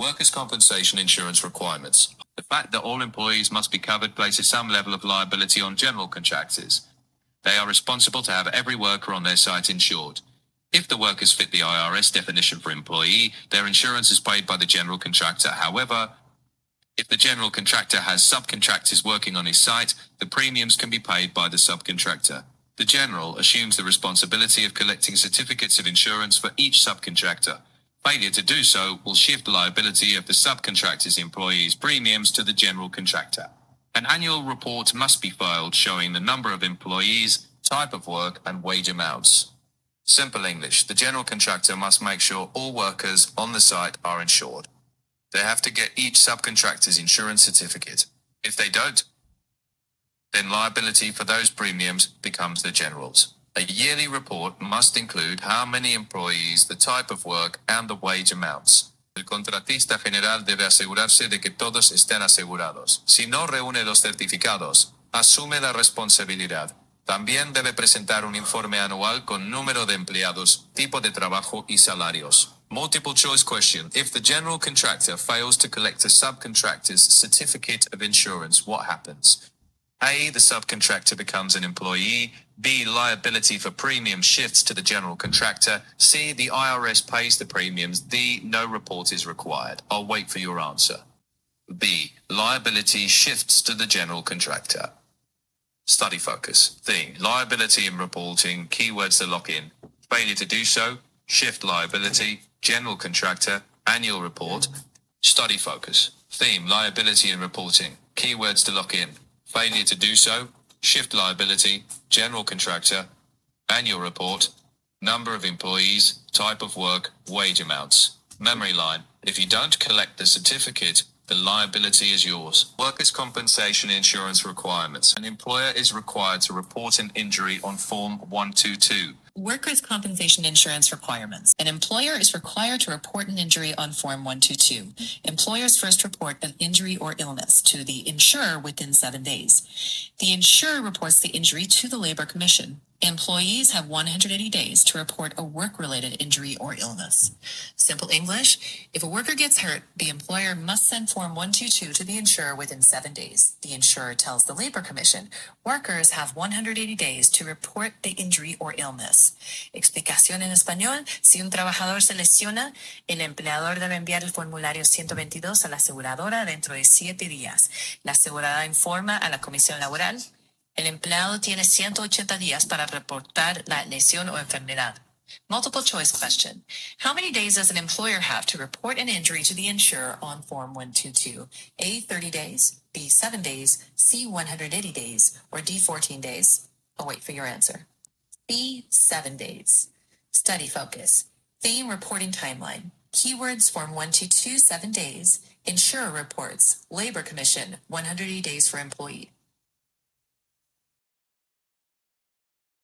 Workers' compensation insurance requirements. The fact that all employees must be covered places some level of liability on general contractors. They are responsible to have every worker on their site insured. If the workers fit the IRS definition for employee, their insurance is paid by the general contractor. However, if the general contractor has subcontractors working on his site, the premiums can be paid by the subcontractor. The general assumes the responsibility of collecting certificates of insurance for each subcontractor. Failure to do so will shift the liability of the subcontractor's employees' premiums to the general contractor. An annual report must be filed showing the number of employees, type of work, and wage amounts. Simple English, the general contractor must make sure all workers on the site are insured. They have to get each subcontractor's insurance certificate. If they don't, then liability for those premiums becomes the general's. A yearly report must include how many employees, the type of work, and the wage amounts. El contratista general debe asegurarse de que todos estén asegurados. Si no reúne los certificados, asume la responsabilidad. También debe presentar un informe anual con número de empleados, tipo de trabajo y salarios. Multiple choice question. If the general contractor fails to collect a subcontractor's certificate of insurance, what happens? A. The subcontractor becomes an employee. B. Liability for premium shifts to the general contractor. C. The IRS pays the premiums. D. No report is required. I'll wait for your answer. B. Liability shifts to the general contractor. Study focus. Theme. Liability and reporting. Keywords to lock in. Failure to do so. Shift liability. General contractor. Annual report. Study focus. Theme. Liability and reporting. Keywords to lock in. Failure to do so. Shift liability. General contractor. Annual report. Number of employees. Type of work. Wage amounts. Memory line. If you don't collect the certificate, the liability is yours. Workers' compensation insurance requirements. An employer is required to report an injury on Form 122. Workers' compensation insurance requirements. An employer is required to report an injury on Form 122. Employers first report an injury or illness to the insurer within 7 days. The insurer reports the injury to the Labor Commission. Employees have 180 days to report a work-related injury or illness. Simple English, if a worker gets hurt, the employer must send Form 122 to the insurer within 7 days. The insurer tells the Labor Commission, workers have 180 days to report the injury or illness. Explicación en español, si un trabajador se lesiona, el empleador debe enviar el formulario 122 a la aseguradora dentro de 7 días. La aseguradora informa a la comisión laboral. El empleado tiene 180 días para reportar la lesión o enfermedad. Multiple choice question. How many days does an employer have to report an injury to the insurer on Form 122? A, 30 days, B, 7 days, C, 180 days, or D, 14 days? I'll wait for your answer. B, 7 days. Study focus. Theme reporting timeline. Keywords Form 122, 7 days. Insurer reports. Labor Commission, 180 days for employee.